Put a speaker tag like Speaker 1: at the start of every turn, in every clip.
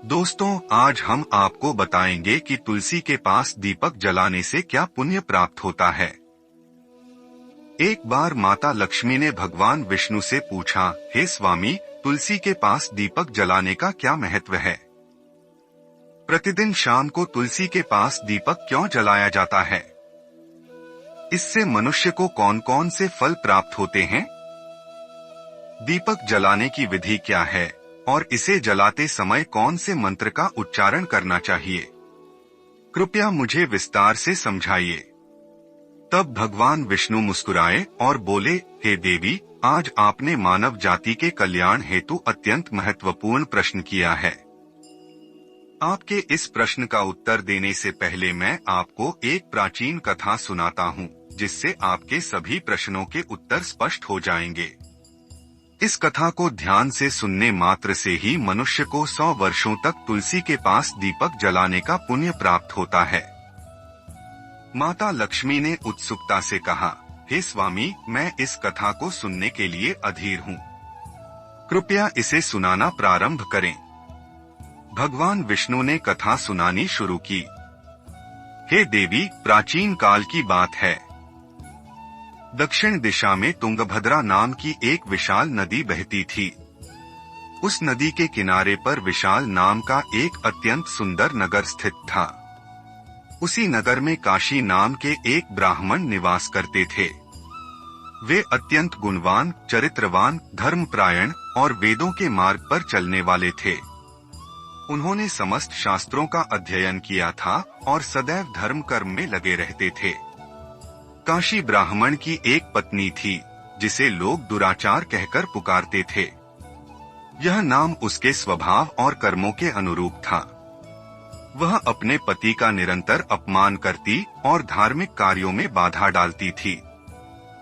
Speaker 1: दोस्तों, आज हम आपको बताएंगे कि तुलसी के पास दीपक जलाने से क्या पुण्य प्राप्त होता है। एक बार माता लक्ष्मी ने भगवान विष्णु से पूछा, हे स्वामी, तुलसी के पास दीपक जलाने का क्या महत्व है? प्रतिदिन शाम को तुलसी के पास दीपक क्यों जलाया जाता है? इससे मनुष्य को कौन कौन से फल प्राप्त होते हैं? दीपक जलाने की विधि क्या है और इसे जलाते समय कौन से मंत्र का उच्चारण करना चाहिए? कृपया मुझे विस्तार से समझाइए। तब भगवान विष्णु मुस्कुराए और बोले, हे देवी, आज आपने मानव जाति के कल्याण हेतु अत्यंत महत्वपूर्ण प्रश्न किया है। आपके इस प्रश्न का उत्तर देने से पहले मैं आपको एक प्राचीन कथा सुनाता हूँ, जिससे आपके सभी प्रश्नों के उत्तर स्पष्ट हो जाएंगे। इस कथा को ध्यान से सुनने मात्र से ही मनुष्य को 100 वर्षों तक तुलसी के पास दीपक जलाने का पुण्य प्राप्त होता है। माता लक्ष्मी ने उत्सुकता से कहा, हे स्वामी, मैं इस कथा को सुनने के लिए अधीर हूँ। कृपया इसे सुनाना प्रारंभ करें। भगवान विष्णु ने कथा सुनानी शुरू की। हे देवी, प्राचीन काल की बात है। दक्षिण दिशा में तुंगभद्रा नाम की एक विशाल नदी बहती थी। उस नदी के किनारे पर विशाल नाम का एक अत्यंत सुंदर नगर स्थित था। उसी नगर में काशी नाम के एक ब्राह्मण निवास करते थे। वे अत्यंत गुणवान, चरित्रवान, धर्मपरायण और वेदों के मार्ग पर चलने वाले थे। उन्होंने समस्त शास्त्रों का अध्ययन किया था और सदैव धर्म कर्म में लगे रहते थे। काशी ब्राह्मण की एक पत्नी थी, जिसे लोग दुराचार कहकर पुकारते थे। यह नाम उसके स्वभाव और कर्मों के अनुरूप था। वह अपने पति का निरंतर अपमान करती और धार्मिक कार्यों में बाधा डालती थी।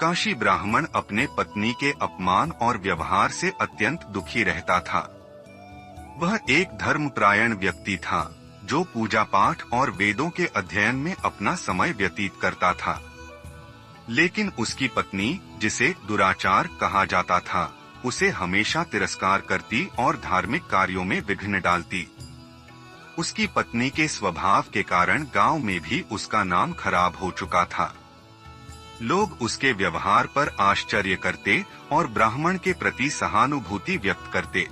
Speaker 1: काशी ब्राह्मण अपने पत्नी के अपमान और व्यवहार से अत्यंत दुखी रहता था। वह एक धर्मपरायण व्यक्ति था, जो पूजा पाठ और वेदों के अध्ययन में अपना समय व्यतीत करता था। लेकिन उसकी पत्नी, जिसे दुराचार कहा जाता था, उसे हमेशा तिरस्कार करती और धार्मिक कार्यों में विघ्न डालती। उसकी पत्नी के स्वभाव के कारण गांव में भी उसका नाम खराब हो चुका था। लोग उसके व्यवहार पर आश्चर्य करते और ब्राह्मण के प्रति सहानुभूति व्यक्त करते।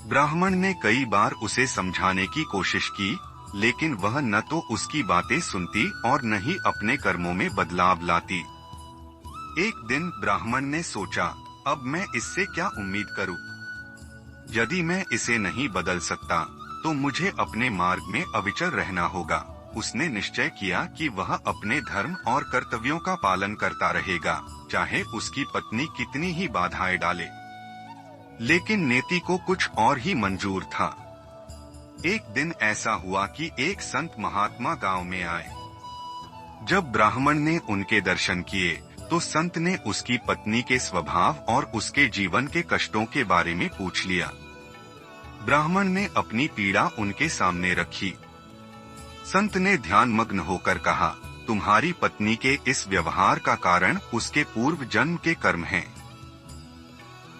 Speaker 1: ब्राह्मण ने कई बार उसे समझाने की कोशिश की, लेकिन वह न तो उसकी बातें सुनती और न ही अपने कर्मों में बदलाव लाती। एक दिन ब्राह्मण ने सोचा, अब मैं इससे क्या उम्मीद करूं? यदि मैं इसे नहीं बदल सकता, तो मुझे अपने मार्ग में अविचल रहना होगा। उसने निश्चय किया कि वह अपने धर्म और कर्तव्यों का पालन करता रहेगा, चाहे उसकी पत्नी कितनी ही बाधाएं डाले। लेकिन नेति को कुछ और ही मंजूर था। एक दिन ऐसा हुआ कि एक संत महात्मा गांव में आए। जब ब्राह्मण ने उनके दर्शन किए, तो संत ने उसकी पत्नी के स्वभाव और उसके जीवन के कष्टों के बारे में पूछ लिया। ब्राह्मण ने अपनी पीड़ा उनके सामने रखी। संत ने ध्यानमग्न होकर कहा, तुम्हारी पत्नी के इस व्यवहार का कारण उसके पूर्व जन्म के कर्म हैं।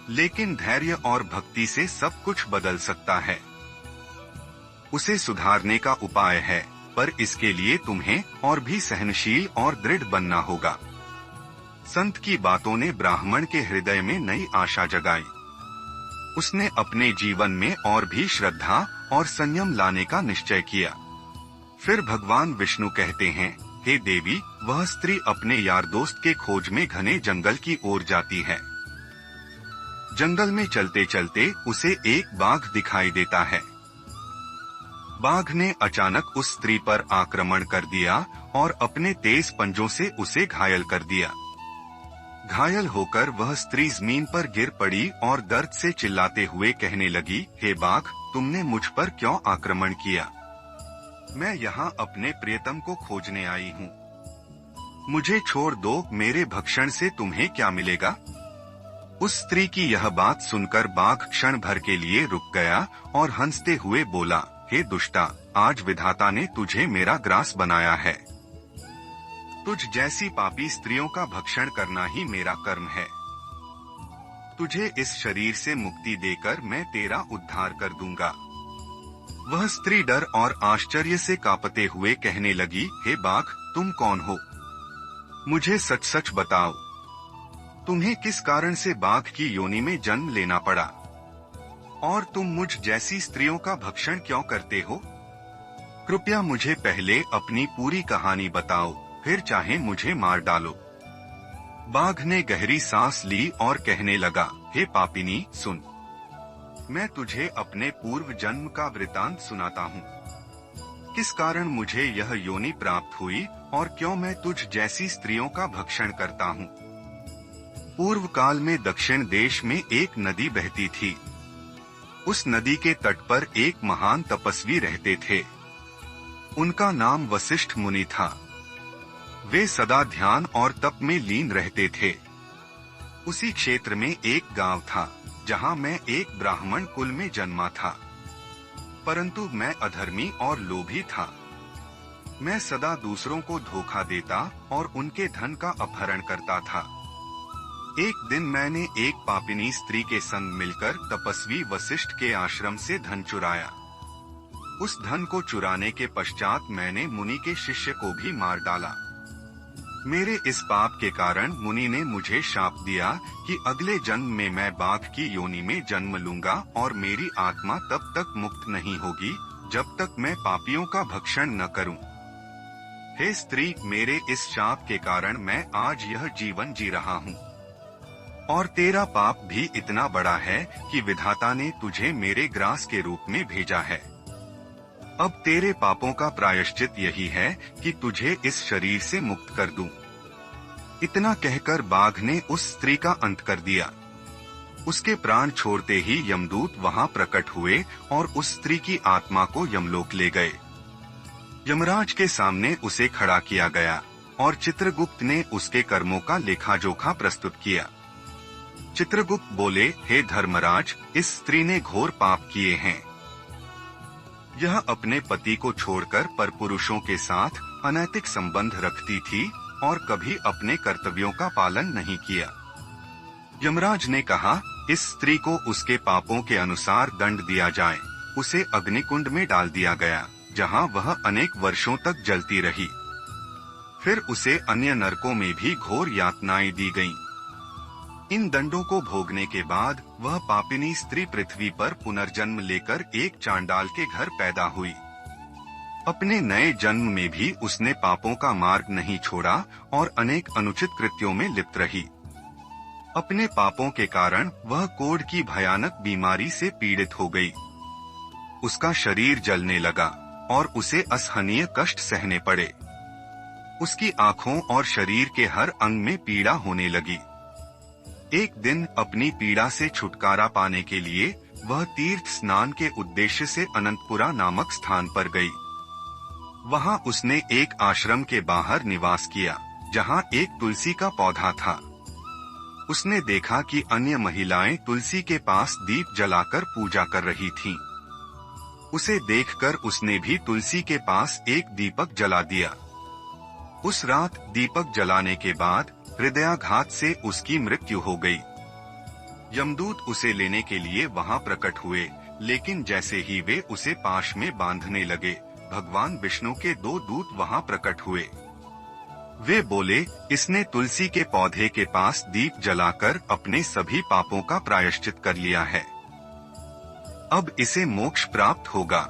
Speaker 1: लेकिन धैर्य और भक्ति से सब कुछ बदल सकता है। उसे सुधारने का उपाय है, पर इसके लिए तुम्हें और भी सहनशील और दृढ़ बनना होगा। संत की बातों ने ब्राह्मण के हृदय में नई आशा जगाई। उसने अपने जीवन में और भी श्रद्धा और संयम लाने का निश्चय किया। फिर भगवान विष्णु कहते हैं, हे देवी, वह स्त्री अपने यार दोस्त के खोज में घने जंगल की ओर जाती है। जंगल में चलते चलते उसे एक बाघ दिखाई देता है। बाघ ने अचानक उस स्त्री पर आक्रमण कर दिया और अपने तेज पंजों से उसे घायल कर दिया। घायल होकर वह स्त्री जमीन पर गिर पड़ी और दर्द से चिल्लाते हुए कहने लगी, हे बाघ, तुमने मुझ पर क्यों आक्रमण किया? मैं यहाँ अपने प्रियतम को खोजने आई हूँ। मुझे छोड़ दो, मेरे भक्षण से तुम्हें क्या मिलेगा? उस स्त्री की यह बात सुनकर बाघ क्षण भर के लिए रुक गया और हंसते हुए बोला, हे दुष्टा, आज विधाता ने तुझे मेरा ग्रास बनाया है। तुझ जैसी पापी स्त्रियों का भक्षण करना ही मेरा कर्म है। तुझे इस शरीर से मुक्ति देकर मैं तेरा उद्धार कर दूंगा। वह स्त्री डर और आश्चर्य से कांपते हुए कहने लगी, हे बाघ, तुम कौन हो? मुझे सच सच बताओ, तुम्हें किस कारण से बाघ की योनि में जन्म लेना पड़ा? और तुम मुझ जैसी स्त्रियों का भक्षण क्यों करते हो? कृपया मुझे पहले अपनी पूरी कहानी बताओ, फिर चाहे मुझे मार डालो। बाघ ने गहरी सांस ली और कहने लगा, हे पापिनी, सुन, मैं तुझे अपने पूर्व जन्म का वृतांत सुनाता हूँ। किस कारण मुझे यह योनि प्राप्त हुई और क्यों मैं तुझ जैसी स्त्रियों का भक्षण करता हूँ। पूर्व काल में दक्षिण देश में एक नदी बहती थी। उस नदी के तट पर एक महान तपस्वी रहते थे। उनका नाम वशिष्ठ मुनि था। वे सदा ध्यान और तप में लीन रहते थे। उसी क्षेत्र में एक गांव था जहां मैं एक ब्राह्मण कुल में जन्मा था, परंतु मैं अधर्मी और लोभी था। मैं सदा दूसरों को धोखा देता और उनके धन का अपहरण करता था। एक दिन मैंने एक पापिनी स्त्री के संग मिलकर तपस्वी वशिष्ठ के आश्रम से धन चुराया। उस धन को चुराने के पश्चात मैंने मुनि के शिष्य को भी मार डाला। मेरे इस पाप के कारण मुनि ने मुझे शाप दिया कि अगले जन्म में मैं बाघ की योनि में जन्म लूंगा और मेरी आत्मा तब तक मुक्त नहीं होगी जब तक मैं पापियों का भक्षण न करूं। हे स्त्री, मेरे इस शाप के कारण मैं आज यह जीवन जी रहा हूं। और तेरा पाप भी इतना बड़ा है कि विधाता ने तुझे मेरे ग्रास के रूप में भेजा है। अब तेरे पापों का प्रायश्चित यही है कि तुझे इस शरीर से मुक्त कर दूं। इतना कहकर बाघ ने उस स्त्री का अंत कर दिया। उसके प्राण छोड़ते ही यमदूत वहां प्रकट हुए और उस स्त्री की आत्मा को यमलोक ले गए। यमराज के सामने उसे खड़ा किया गया और चित्रगुप्त ने उसके कर्मों का लेखा जोखा प्रस्तुत किया। चित्रगुप्त बोले, हे धर्मराज, इस स्त्री ने घोर पाप किए हैं। यह अपने पति को छोड़कर परपुरुषों के साथ अनैतिक संबंध रखती थी और कभी अपने कर्तव्यों का पालन नहीं किया। यमराज ने कहा, इस स्त्री को उसके पापों के अनुसार दंड दिया जाए। उसे अग्निकुंड में डाल दिया गया, जहां वह अनेक वर्षों तक जलती रही। फिर उसे अन्य नरकों में भी घोर यातनाएं दी गईं। इन दंडों को भोगने के बाद वह पापिनी स्त्री पृथ्वी पर पुनर्जन्म लेकर एक चांडाल के घर पैदा हुई। अपने नए जन्म में भी उसने पापों का मार्ग नहीं छोड़ा और अनेक अनुचित कृत्यों में लिप्त रही। अपने पापों के कारण वह कोढ़ की भयानक बीमारी से पीड़ित हो गई। उसका शरीर जलने लगा और उसे असहनीय कष्ट सहने पड़े। उसकी आंखों और शरीर के हर अंग में पीड़ा होने लगी। एक दिन अपनी पीड़ा से छुटकारा पाने के लिए वह तीर्थ स्नान के उद्देश्य से अनंतपुरा नामक स्थान पर गई। वहां उसने एक आश्रम के बाहर निवास किया, जहां एक तुलसी का पौधा था। उसने देखा कि अन्य महिलाएं तुलसी के पास दीप जलाकर पूजा कर रही थीं। उसे देखकर उसने भी तुलसी के पास एक दीपक जला दिया। उस रात दीपक जलाने के बाद हृदयाघात से उसकी मृत्यु हो गई। यमदूत उसे लेने के लिए वहां प्रकट हुए, लेकिन जैसे ही वे उसे पाश में बांधने लगे, भगवान विष्णु के दो दूत वहां प्रकट हुए। वे बोले, इसने तुलसी के पौधे के पास दीप जलाकर अपने सभी पापों का प्रायश्चित कर लिया है। अब इसे मोक्ष प्राप्त होगा।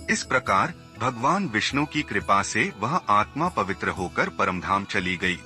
Speaker 1: इस प्रकार भगवान विष्णु की कृपा से वह आत्मा पवित्र होकर परमधाम चली गई।